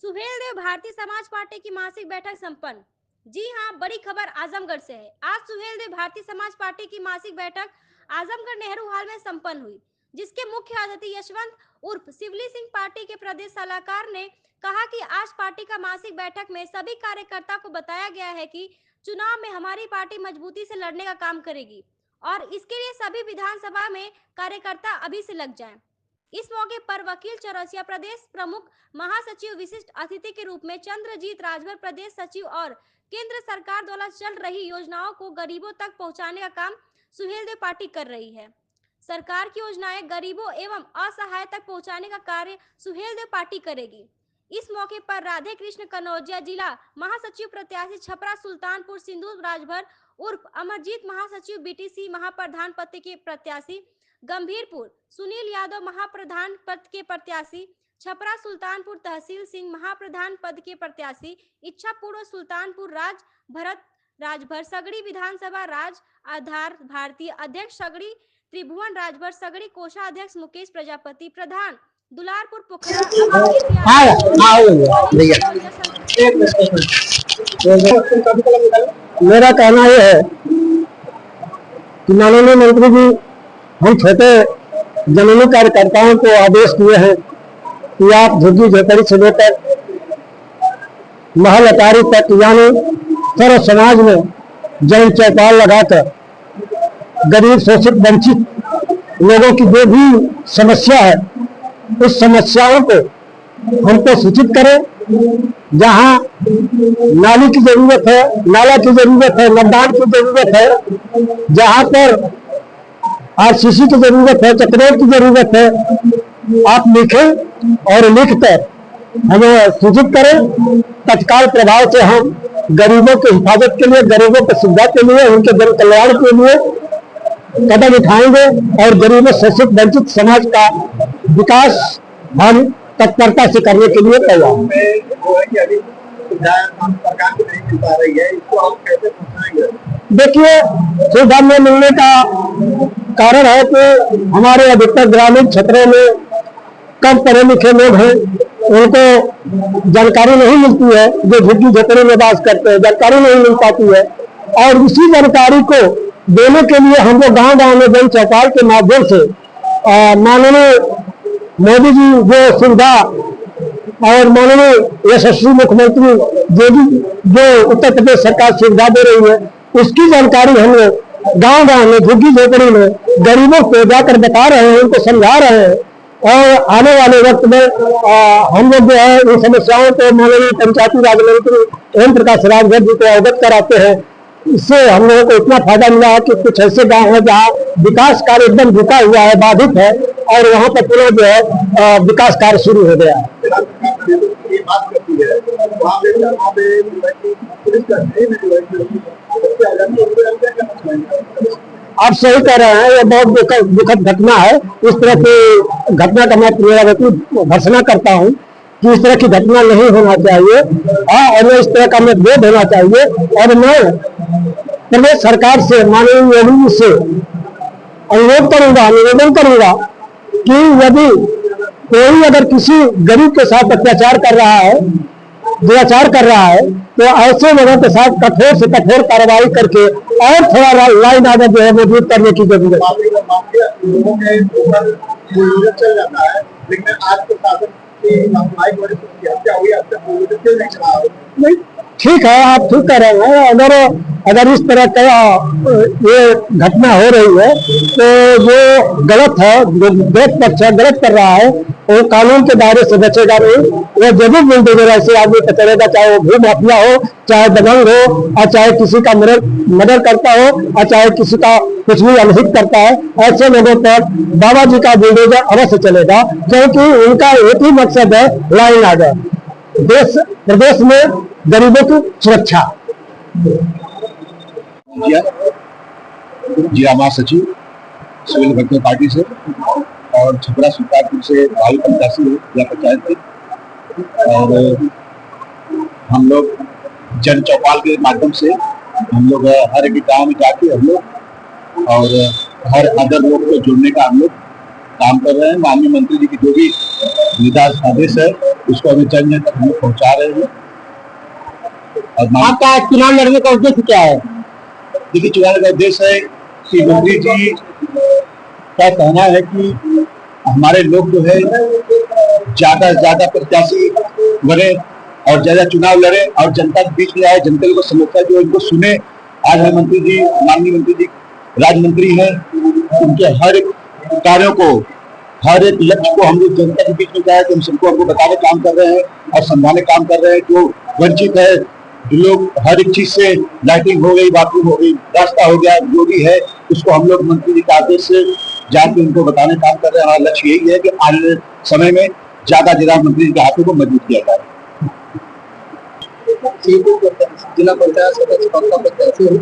Suheldev Bharatiya Samaj party की मासिक बैठक संपन्न। जी हां, बड़ी खबर आजमगढ़ से है। आज सुहेलदेव भारतीय समाज पार्टी की मासिक बैठक आजमगढ़ नेहरू हॉल में संपन्न हुई, जिसके मुख्य अतिथि यशवंत उर्फ शिवली सिंह पार्टी के प्रदेश सलाहकार ने कहा कि आज पार्टी का मासिक बैठक में सभी कार्यकर्ता को बताया गया है कि चुनाव में हमारी पार्टी मजबूती से लड़ने का काम करेगी और इसके लिए सभी विधानसभा में कार्यकर्ता अभी से लग जाएं। इस मौके पर वकील चौरसिया प्रदेश प्रमुख महासचिव विशिष्ट अतिथि के रूप में चंद्रजीत राजभर प्रदेश सचिव और केंद्र सरकार द्वारा चल रही योजनाओं को गरीबों तक पहुंचाने का काम सुहेलदेव पार्टी कर रही है। सरकार की योजनाएं गरीबों एवं असहाय तक पहुंचाने का कार्य सुहेलदेव पार्टी करेगी। इस मौके पर राधे कृष्ण कनौजिया जिला महासचिव प्रत्याशी छपरा सुल्तानपुर सिंधु राजभर उर्फ अमरजीत महासचिव बीटीसी महाप्रधान पद के प्रत्याशी गंभीरपुर सुनील यादव महाप्रधान पद के प्रत्याशी छपरा सुल्तानपुर तहसील सिंह महाप्रधान पद के प्रत्याशी इच्छापुर सुल्तानपुर राज भरत राजभर सगड़ी विधानसभा राज आधार भारतीय अध्यक्ष सगड़ी त्रिभुवन राजभर सगड़ी कोषाध्यक्ष मुकेश प्रजापति प्रधान दुलारपुर पोखरा। मेरा कहना यह है कि माननीय मंत्री जी हम छोटे जमीनी कार्यकर्ताओं को आदेश दिए हैं कि आप झुग्गी झोपड़ी से लेकर महल अटारी तक यानी सर्व समाज में जन चौपाल लगाकर गरीब शोषित वंचित लोगों की जो भी समस्या है उस समस्याओं को हमको सूचित करें। जहां नाली की जरूरत है, नाला की जरूरत है, मतदान की जरूरत है, जहां पर आरसीसी की जरूरत है, चक्रोर की जरूरत है, आप लिखें और लिखकर हमें सूचित करें। तत्काल प्रभाव से हम गरीबों की हिफाजत के लिए, गरीबों की सुविधा के लिए, उनके जन कल्याण के लिए कदम उठाएंगे और गरीबों शोषित वंचित समाज का विकास हम तत्परता से करने के लिए तैयार हैं। देखिए, सुविधा में मिलने का कारण है कि हमारे अधिकतर ग्रामीण क्षेत्रों में कम पढ़े लिखे लोग हैं, उनको जानकारी नहीं मिलती है। जो झुग्गी झोपड़ी में वास करते हैं, जानकारी नहीं मिल पाती है और उसी जानकारी को देने के लिए हम लोग गाँव-गाँव में जन चौपाल के माध्यम से माननीय मोदी जी जो सुविधा और माननीय यशस्वी मुख्यमंत्री जो उत्तर प्रदेश सरकार सुविधा दे रही है उसकी जानकारी हम लोग गाँव-गाँव में झुग्गी झोपड़ी में गरीबों को जाकर बता रहे हैं, उनको समझा रहे हैं और आने वाले वक्त में हम लोग जो है इन समस्याओं को माननीय पंचायती राज मंत्री ओम प्रकाश राजभर जी को अवगत कराते हैं। इससे हम लोगों को इतना फायदा मिला है कि कुछ ऐसे गांव है जहाँ विकास कार्य एकदम रुका हुआ है, बाधित है और वहाँ पर पुनः जो है विकास कार्य शुरू हो गया है। आप सही कह रहे हैं, ये बहुत दुखद घटना है। इस तरह की घटना का मैं पुनरावृत्ति भर्त्सना करता हूँ कि इस तरह की घटना नहीं होना चाहिए और इस तरह का मतभेद होना चाहिए। और मैं प्रदेश सरकार से, माननीय योगी जी से अनुरोध करूंगा, निवेदन करूंगा कि यदि कोई अगर किसी गरीब के साथ अत्याचार कर रहा है, दुराचार कर रहा है, तो ऐसे लोगों के साथ कठोर से कठोर कार्रवाई करके और थोड़ा लाइन आगे जो है मजबूत करने की जरूरत है। ठीक है, आप ठीक कह रहे हैं। अगर इस तरह का ये घटना हो रही है तो जो गलत है, जो गलत पक्ष है, गलत कर रहा है, वो कानून के दायरे से बचेगा नहीं। वो जरूर बुलडोजर ऐसे आदमी पे चलेगा, चाहे वो भू माफिया हो, चाहे दबंग हो, और चाहे किसी का मर्डर करता हो, और चाहे किसी का कुछ भी अनहित करता है। ऐसे लोगों पर बाबा जी का बुलडोजर अवश्य चलेगा, क्योंकि उनका एक ही मकसद है, लाइन आर्डर, प्रदेश में गरीबों की सुरक्षा। जिला महासचिव सिविल भर्ती पार्टी से और छपरा सुल्तानपुर से भावी प्रत्याशी जिला पंचायत के, और हम लोग जन चौपाल के माध्यम से हम लोग हर एक गाँव में जाके हम लोग और हर अदर लोग को जोड़ने का हम लोग काम कर रहे हैं। माननीय मंत्री जी की जो भी निदान आदेश है उसको हमें जन जन तक हम लोग पहुंचा रहे हैं। और आपका चुनाव लड़ने का उद्देश्य क्या है? देखिए, चुनाव का उद्देश्य है कि मोदी जी का कहना है कि हमारे लोग जो है ज्यादा से ज्यादा प्रत्याशी बने और ज्यादा चुनाव लड़े और जनता के बीच में आए, जनता को समस्या जो इनको सुने। आज हमारे मंत्री जी, माननीय मंत्री जी राज्य मंत्री हैं, उनके हर एक कार्यों को, हर एक लक्ष्य को हम लोग जनता के बीच में जाए तो हम सबको हमको बताने काम कर रहे हैं और समझाने काम कर रहे हैं। जो वंचित है, जो लोग हर एक चीज से, लाइटिंग हो गई, बाथरूम हो गई, रास्ता हो गया, जो भी है उसको हम लोग मंत्री जी के आदेश से जाके उनको बताने काम कर रहे हैं। हमारा लक्ष्य यही है कि आने समय में ज्यादा मंत्री जी के हाथों को मजबूत किया जाए। जिला पंचायत सदस्य पद का प्रत्याशी हूँ।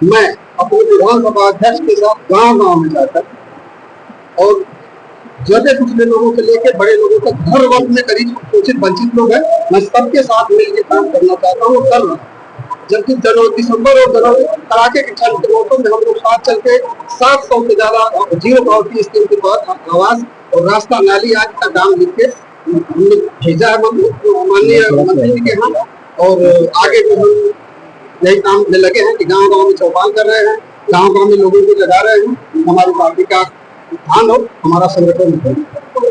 मैं अपने विधानसभा अध्यक्ष के साथ गांव गांव में जाकर और ज्यादा पिछले लोगों से लेकर बड़े लोगों तक हर वर्ग में करीब शोषित वंचित लोग हैं, मैं सबके साथ मिलकर काम करना चाहता हूँ, कर रहा हूँ। जबकि दिसंबर और जनवरी कड़ाके की ठंड के मौसम में हम लोग साथ चल के 700 से ज्यादा जीरो पावर्टी स्कीम के तहत आवास और रास्ता नाली आदि का काम लिख के हमने भेजा है माननीय मंत्री जी के यहाँ। और आगे भी हम यही काम में लगे हैं कि गांव गांव में चौपाल कर रहे हैं, गांव गांव में लोगों को जगा रहे हैं। हमारी पार्टी का ध्यान हो, हमारा संगठन हो। कोई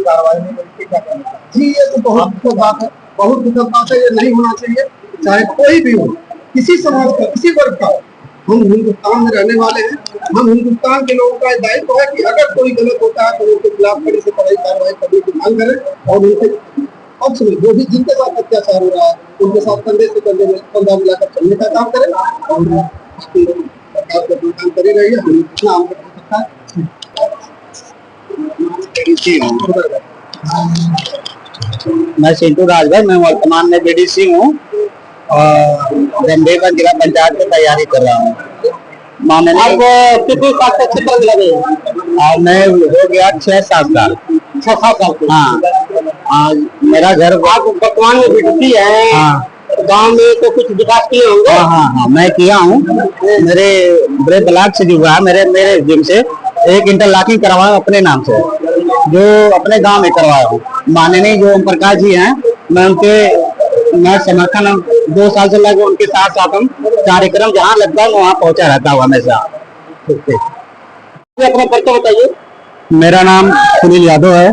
कार्रवाई नहीं मिलती, क्या करना चाहिए? जी, ये तो बहुत दुखद बात है, बहुत दुखद बात है। ये नहीं होना चाहिए, चाहे कोई भी हो, किसी समाज का, किसी वर्ग का। हम हिंदुस्तान में रहने वाले हैं, हम हिंदुस्तान के लोगों का दायित्व है कि अगर कोई गलत होता है तो उनके खिलाफ कड़ी से कड़ी कार्रवाई करने की मांग करें और उनके पक्ष में जो भी जिनके साथ अत्याचार हो रहा है उनके साथ कंधे से कंधा मिलाकर चलने का काम करें और सरकार को काम करी रही है। हम इतना आगे हो सकता है। मैं सिंटू राजभर, मैं वर्तमान में बीडीसी हूँ और गंभीरगंज जिला पंचायत की तैयारी कर रहा हूँ। आप कितने साल तक क्षेत्र लगे? और मैं हो गया 6-7 साल। 6-7 साल के। हाँ, आज मेरा घर आप वर्तमान में बीडीसी है। हाँ, गांव में तो कुछ विकास किए होंगे। हाँ, मैं किया हूँ। मेरे ब्लॉक से जो हुआ, मेरे जिम से 1 इंटरलॉकिंग करवाया अपने नाम से, जो अपने गांव में करवाया हूँ। माननीय जो ओम प्रकाश जी हैं, मैं समर्थन 2 साल से लगे उनके साथ साथ हम कार्यक्रम जहाँ लगता है वहाँ पहुँचा रहता हूँ हमेशा। अपना परिचय बताइए। मेरा नाम सुनील यादव है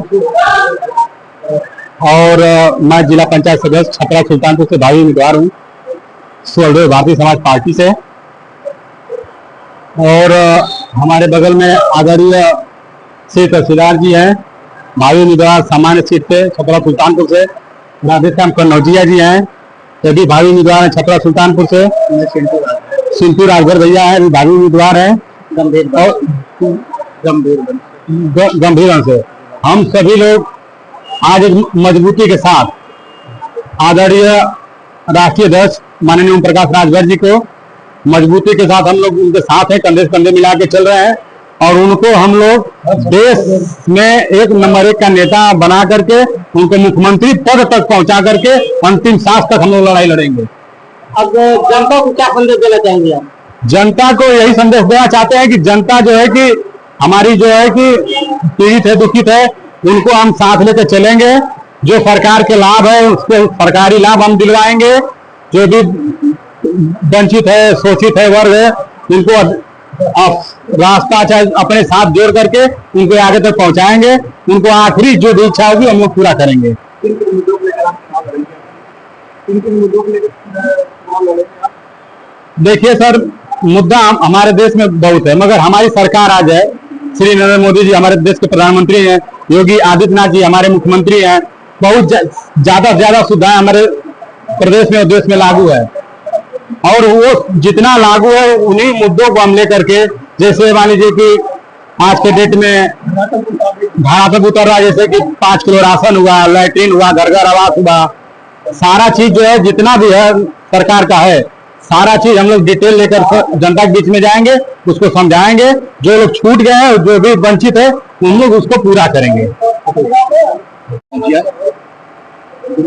और मैं जिला पंचायत सदस्य छपरा सुल्तानपुर से भावी उम्मीदवार हूँ स्वर्गीय भारतीय समाज पार्टी से। और हमारे बगल में आदरणीय श्री तहसीलदार जी हैं, भावी उम्मीदवार सामान्य सीट पे छपरा सुल्तानपुर से। राधेश्याम कन्नौजिया जी हैं, ये भी भावी उम्मीदवार हैं छपरा सुल्तानपुर से। सिंटू राजभर भैया हैं, भावी उम्मीदवार हैं गंभीरगंज से। हम सभी लोग आज एक मजबूती के साथ आदरणीय राष्ट्रीय अध्यक्ष माननीय ओम प्रकाश राजभर जी को मजबूती के साथ हम लोग उनके साथ हैं, कंधे से कंधे मिला के चल रहे हैं और उनको हम लोग देश में 1 नंबर 1 का नेता बना करके उनको मुख्यमंत्री पद तक पहुंचा करके अंतिम सांस तक हम लोग लड़ाई लड़ेंगे। अब जनता को क्या संदेश देना चाहेंगे आप? जनता को यही संदेश देना चाहते हैं कि जनता जो है कि हमारी जो है कि पीड़ित है, दुखित है, उनको हम साथ लेकर चलेंगे। जो सरकार के लाभ है उसको सरकारी लाभ हम दिलवाएंगे। जो भी वंचित है, शोषित है वर्ग है, उनको रास्ता चाहे अपने साथ जोड़ करके उनको आगे तक पहुंचाएंगे। उनको आखिरी जो भी इच्छा होगी हम लोग पूरा करेंगे। देखिए सर, मुद्दा हमारे देश में बहुत है, मगर हमारी सरकार आ जाए, श्री नरेंद्र मोदी जी हमारे देश के प्रधानमंत्री हैं, योगी आदित्यनाथ जी हमारे मुख्यमंत्री हैं, बहुत ज्यादा से ज्यादा सुविधाएं हमारे प्रदेश में और देश में लागू है। और वो जितना लागू है उन्हीं मुद्दों को हम लेकर के, जैसे मान लीजिए कि आज के डेट में भाड़ा तक उतर रहा है, जैसे कि 5 किलो राशन हुआ, लैट्रिन हुआ, घर घर आवास हुआ, सारा चीज जो है जितना भी है सरकार का है, सारा चीज हम लोग डिटेल लेकर जनता के बीच में जाएंगे, उसको समझाएंगे। जो लोग छूट गए हैं, जो भी वंचित है, उन लोग उसको पूरा करेंगे।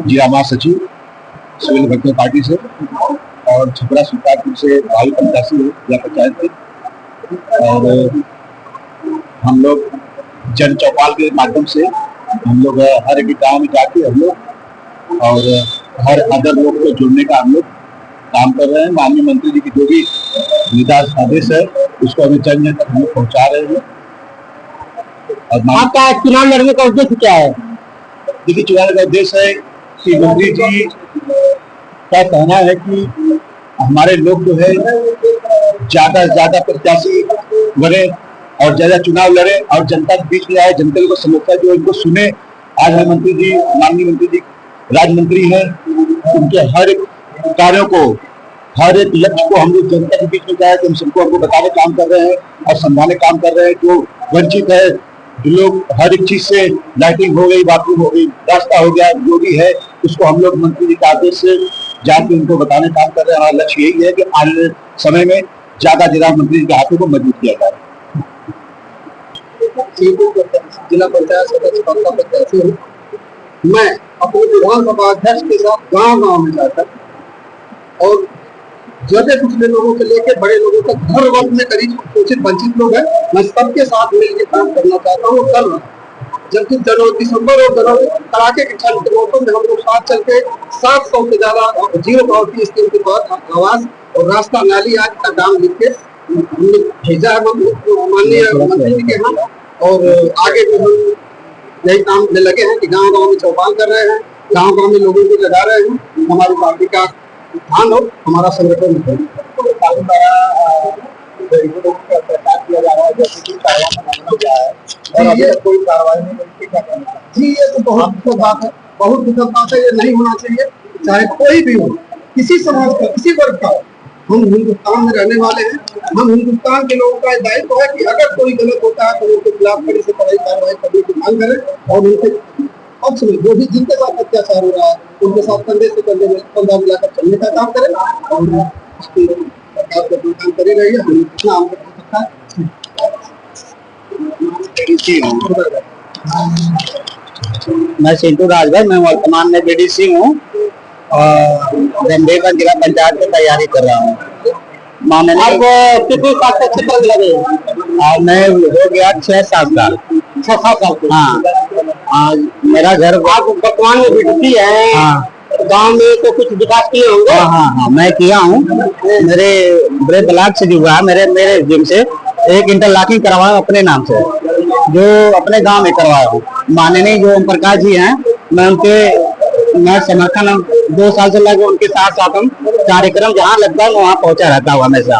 जिला महासचिव सिविल भक्तों पार्टी से और छपरा सुल्तानपुर से भावी प्रत्याशी जिला पंचायत के। और हम लोग जन चौपाल के माध्यम से हम लोग हर एक गांव में जाके हम लोग और हर अदर लोग को जुड़ने का हम लोग काम कर रहे हैं। माननीय मंत्री जी की जो भी निर्देश आदेश है उसको हमें जन जन तक हम लोग पहुँचा रहे हैं। और आपका चुनाव लड़ने का उद्देश्य क्या है? देखिए, चुनाव का उद्देश्य है कि मंत्री जी का कहना है कि हमारे लोग जो है ज्यादा से ज्यादा प्रत्याशी बने और ज्यादा चुनाव लड़े और जनता के बीच में आए, जनता को समस्या जो इनको सुने। आज हमारे मंत्री जी, माननीय मंत्री जी राज्य मंत्री हैं, उनके हर एक कार्यों को, हर एक लक्ष्य को हम लोग जनता के बीच में जाए तो हम सबको हमको बताने काम कर रहे हैं और समझाने काम कर रहे हैं। जो वंचित है, जो लोग हर एक चीज से, लाइटिंग हो गई, बाथरूम हो गई, रास्ता हो गया, जो भी है उसको हम लोग मंत्री जी के आदेश से जाके उनको बताने काम कर रहे हैं। हमारा लक्ष्य यही है कि आने समय में ज्यादा जिला मंत्री जी के हाथों को मजबूत किया जाए। जिला पंचायत सदस्य पद का प्रत्याशी हूँ। मैं अपने विधानसभा अध्यक्ष के साथ गांव गांव में जाकर और ज्यादा पिछले लोगों से लेकर बड़े लोगों तक हर वर्ग में करीब शोषित वंचित लोग हैं, मैं सबके साथ मिलकर काम करना चाहता हूँ और कर रहा हूँ। जबकि दिसंबर और जनवरी कड़ाके की ठंड के मौसम में हम लोग साथ चल के 700 से ज्यादा जीरो पावर्टी स्कीम के तहत आवास और रास्ता नाली आदि का काम लिख के हमने भेजा है माननीय मंत्री जी के यहाँ। और आगे भी हम यही काम में लगे हैं कि गांव गांव में चौपाल कर रहे हैं, गांव गांव में लोगों को लगा रहे हैं। हमारी पार्टी का उत्थान हो, हमारा संगठन हो। किया जा रहा है, जैसे कि और अभी तक कोई कार्रवाई नहीं हुई, क्या कहना है? जी, ये तो बहुत दुखद बात है, बहुत दुखद बात है। ये नहीं होना चाहिए, चाहे कोई भी हो, किसी समाज का, किसी वर्ग का हो। हम हिंदुस्तान में रहने वाले हैं, हम हिंदुस्तान के लोगों का दायित्व है कि अगर कोई गलत होता है तो उनके खिलाफ कड़ी से कड़ी कार्रवाई करने की मांग करें और उनके पक्ष में जो भी जिनके साथ अत्याचार हो रहा है उनके साथ कंधे से कंधा मिलाकर चलने का काम करें और इसकी सरकार को काम करी रही है। हम इतना हम हो सकता है। मैं सिंटू राजभर, मैं वर्तमान में बीडीसी हूँ और गंभीरगंज जिला पंचायत की तैयारी कर रहा हूँ। आप कितने साल तक चित्र लगे? और मैं हो गया 6-7 साल। 6-7 साल। हाँ, आज मेरा घर आप वर्तमान में बीडीसी है। हाँ, गांव में तो कुछ विकास किए होंगे। हाँ, मैं किया हूँ। मेरे ब्लॉक से जो हुआ, मेरे जिम से 1 इंटरलॉकिंग करवाया अपने नाम से, जो अपने गांव में करवाया हूँ। माननीय जो ओम प्रकाश जी हैं, मैं समर्थन 2 साल से लगे उनके साथ हम कार्यक्रम जहाँ लगता है वहाँ पहुँचा रहता हूँ हमेशा।